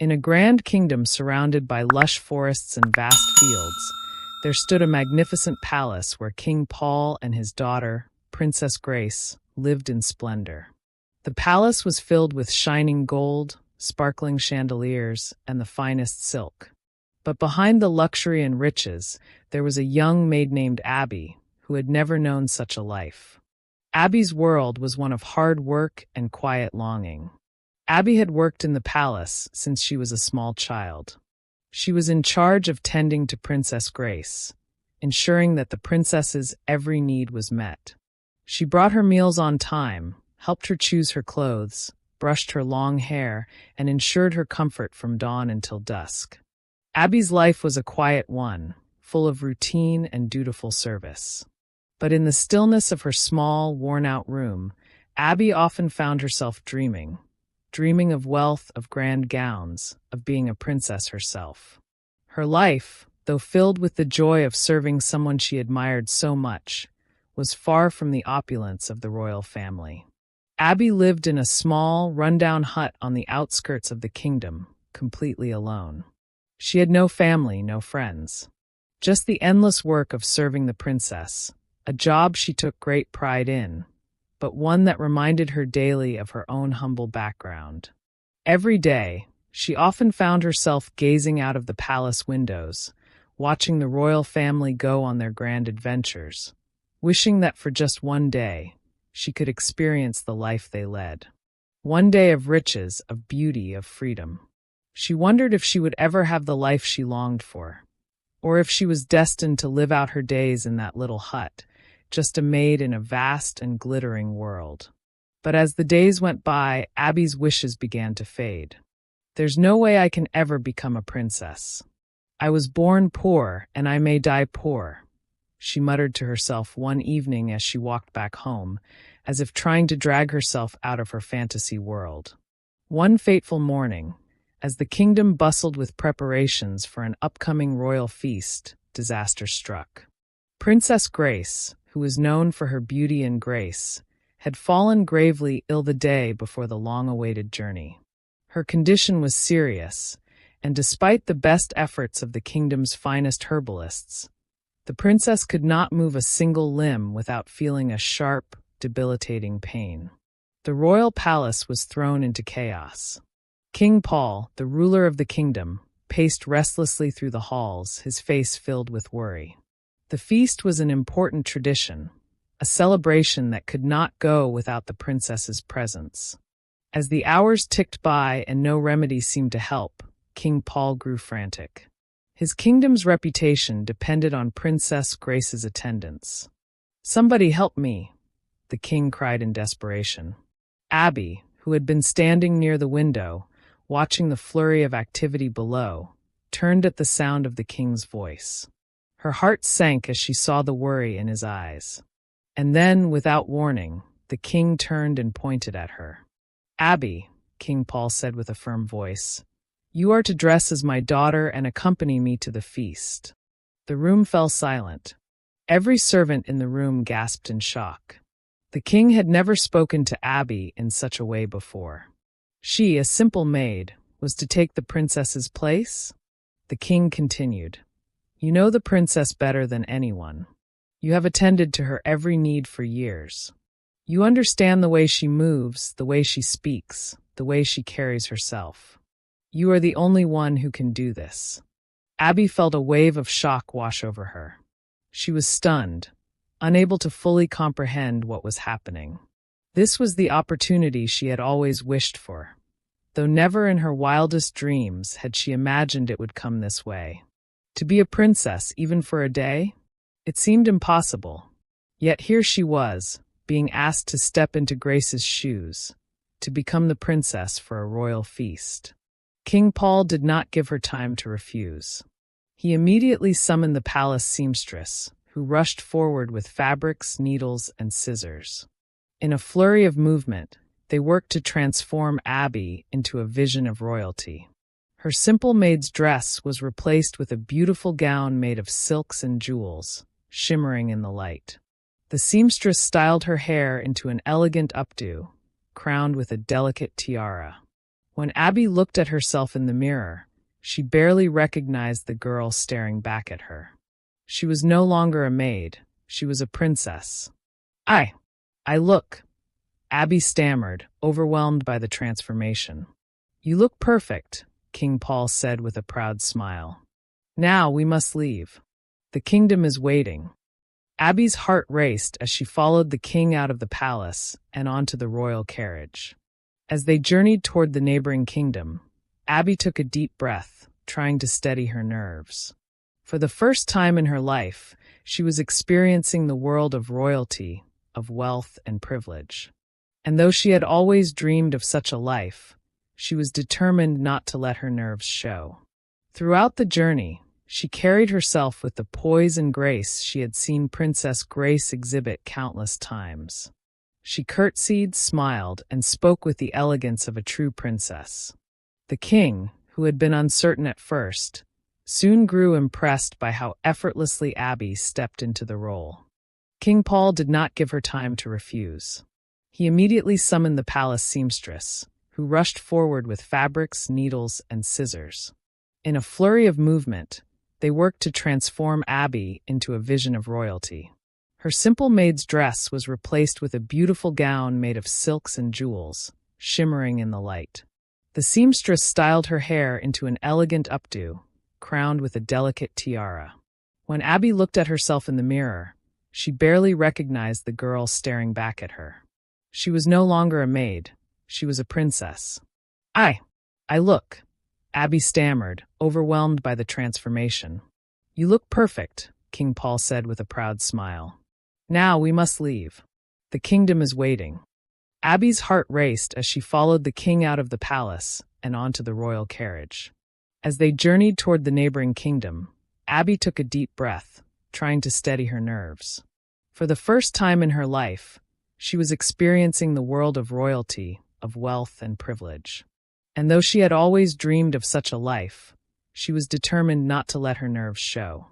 In a grand kingdom surrounded by lush forests and vast fields, there stood a magnificent palace where King Paul and his daughter, Princess Grace, lived in splendor. The palace was filled with shining gold, sparkling chandeliers, and the finest silk. But behind the luxury and riches, there was a young maid named Abby, who had never known such a life. Abby's world was one of hard work and quiet longing. Abby had worked in the palace since she was a small child. She was in charge of tending to Princess Grace, ensuring that the princess's every need was met. She brought her meals on time, helped her choose her clothes, brushed her long hair, and ensured her comfort from dawn until dusk. Abby's life was a quiet one, full of routine and dutiful service. But in the stillness of her small, worn-out room, Abby often found herself dreaming of wealth, of grand gowns, of being a princess herself. Her life, though filled with the joy of serving someone she admired so much, was far from the opulence of the royal family. Abby lived in a small, run-down hut on the outskirts of the kingdom, completely alone. She had no family, no friends. Just the endless work of serving the princess, a job she took great pride in, but one that reminded her daily of her own humble background. Every day, she often found herself gazing out of the palace windows, watching the royal family go on their grand adventures, wishing that for just one day, she could experience the life they led. One day of riches, of beauty, of freedom. She wondered if she would ever have the life she longed for, or if she was destined to live out her days in that little hut, just a maid in a vast and glittering world. But as the days went by, Abby's wishes began to fade. There's no way I can ever become a princess. I was born poor, and I may die poor, she muttered to herself one evening as she walked back home, as if trying to drag herself out of her fantasy world. One fateful morning, as the kingdom bustled with preparations for an upcoming royal feast, disaster struck. Princess Grace, who was known for her beauty and grace, had fallen gravely ill the day before the long-awaited journey. Her condition was serious, and despite the best efforts of the kingdom's finest herbalists, the princess could not move a single limb without feeling a sharp, debilitating pain. The royal palace was thrown into chaos. King Paul, the ruler of the kingdom, paced restlessly through the halls, his face filled with worry. The feast was an important tradition, a celebration that could not go without the princess's presence. As the hours ticked by and no remedy seemed to help, King Paul grew frantic. His kingdom's reputation depended on Princess Grace's attendance. "Somebody help me," the king cried in desperation. Abby, who had been standing near the window, watching the flurry of activity below, turned at the sound of the king's voice. Her heart sank as she saw the worry in his eyes. And then, without warning, the king turned and pointed at her. "Abby," King Paul said with a firm voice, "you are to dress as my daughter and accompany me to the feast." The room fell silent. Every servant in the room gasped in shock. The king had never spoken to Abby in such a way before. She, a simple maid, was to take the princess's place? The king continued, "You know the princess better than anyone. You have attended to her every need for years. You understand the way she moves, the way she speaks, the way she carries herself. You are the only one who can do this." Abby felt a wave of shock wash over her. She was stunned, unable to fully comprehend what was happening. This was the opportunity she had always wished for, though never in her wildest dreams had she imagined it would come this way. To be a princess, even for a day? It seemed impossible. Yet here she was, being asked to step into Grace's shoes, to become the princess for a royal feast. King Paul did not give her time to refuse. He immediately summoned the palace seamstress, who rushed forward with fabrics, needles, and scissors. In a flurry of movement, they worked to transform Abby into a vision of royalty. Her simple maid's dress was replaced with a beautiful gown made of silks and jewels, shimmering in the light. The seamstress styled her hair into an elegant updo, crowned with a delicate tiara. When Abby looked at herself in the mirror, she barely recognized the girl staring back at her. She was no longer a maid, she was a princess. I look, Abby stammered, overwhelmed by the transformation. You look perfect, King Paul said with a proud smile. Now we must leave. The kingdom is waiting. Abby's heart raced as she followed the king out of the palace and onto the royal carriage. As they journeyed toward the neighboring kingdom, Abby took a deep breath, trying to steady her nerves. For the first time in her life, she was experiencing the world of royalty, of wealth and privilege. And though she had always dreamed of such a life, she was determined not to let her nerves show. Throughout the journey, she carried herself with the poise and grace she had seen Princess Grace exhibit countless times. She curtsied, smiled, and spoke with the elegance of a true princess. The king, who had been uncertain at first, soon grew impressed by how effortlessly Abby stepped into the role. King Paul did not give her time to refuse. He immediately summoned the palace seamstress, who rushed forward with fabrics, needles, and scissors. In a flurry of movement, they worked to transform Abby into a vision of royalty. Her simple maid's dress was replaced with a beautiful gown made of silks and jewels, shimmering in the light. The seamstress styled her hair into an elegant updo, crowned with a delicate tiara. When Abby looked at herself in the mirror, she barely recognized the girl staring back at her. She was no longer a maid, she was a princess. I look, Abby stammered, overwhelmed by the transformation. You look perfect, King Paul said with a proud smile. Now we must leave. The kingdom is waiting. Abby's heart raced as she followed the king out of the palace and onto the royal carriage. As they journeyed toward the neighboring kingdom, Abby took a deep breath, trying to steady her nerves. For the first time in her life, she was experiencing the world of royalty, of wealth and privilege. And though she had always dreamed of such a life, she was determined not to let her nerves show.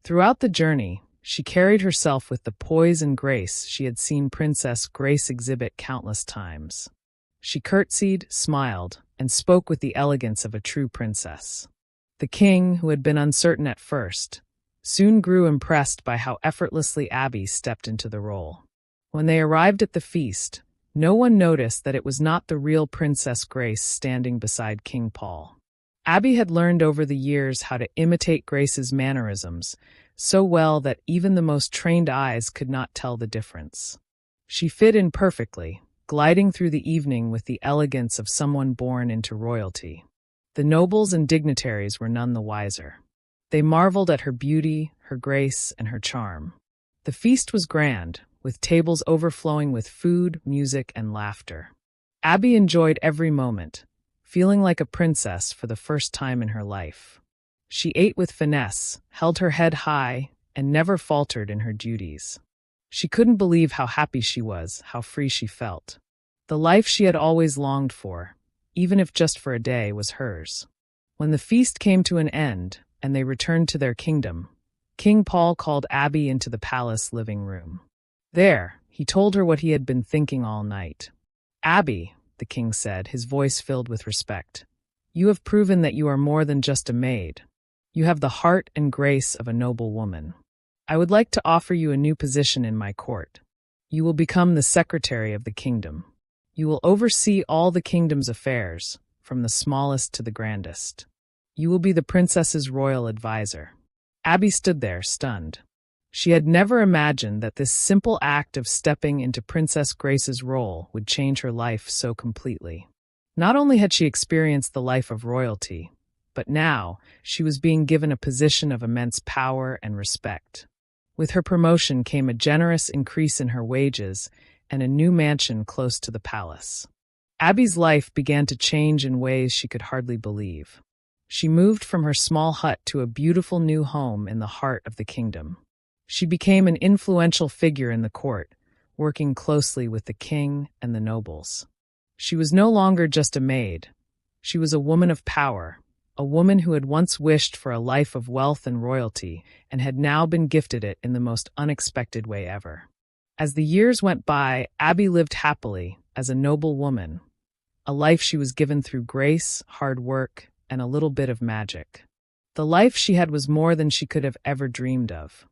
Throughout the journey, she carried herself with the poise and grace she had seen Princess Grace exhibit countless times. She curtsied, smiled, and spoke with the elegance of a true princess. The king, who had been uncertain at first, soon grew impressed by how effortlessly Abby stepped into the role. When they arrived at the feast, no one noticed that it was not the real Princess Grace standing beside King Paul. Abby had learned over the years how to imitate Grace's mannerisms so well that even the most trained eyes could not tell the difference. She fit in perfectly, gliding through the evening with the elegance of someone born into royalty. The nobles and dignitaries were none the wiser. They marveled at her beauty, her grace, and her charm. The feast was grand, with tables overflowing with food, music, and laughter. Abby enjoyed every moment, feeling like a princess for the first time in her life. She ate with finesse, held her head high, and never faltered in her duties. She couldn't believe how happy she was, how free she felt. The life she had always longed for, even if just for a day, was hers. When the feast came to an end, and they returned to their kingdom, King Paul called Abby into the palace living room. There, he told her what he had been thinking all night. Abby, the king said, his voice filled with respect, you have proven that you are more than just a maid. You have the heart and grace of a noble woman. I would like to offer you a new position in my court. You will become the secretary of the kingdom. You will oversee all the kingdom's affairs, from the smallest to the grandest. You will be the princess's royal advisor. Abby stood there, stunned. She had never imagined that this simple act of stepping into Princess Grace's role would change her life so completely. Not only had she experienced the life of royalty, but now she was being given a position of immense power and respect. With her promotion came a generous increase in her wages and a new mansion close to the palace. Abby's life began to change in ways she could hardly believe. She moved from her small hut to a beautiful new home in the heart of the kingdom. She became an influential figure in the court, working closely with the king and the nobles. She was no longer just a maid. She was a woman of power, a woman who had once wished for a life of wealth and royalty and had now been gifted it in the most unexpected way ever. As the years went by, Abby lived happily as a noble woman, a life she was given through grace, hard work, and a little bit of magic. The life she had was more than she could have ever dreamed of.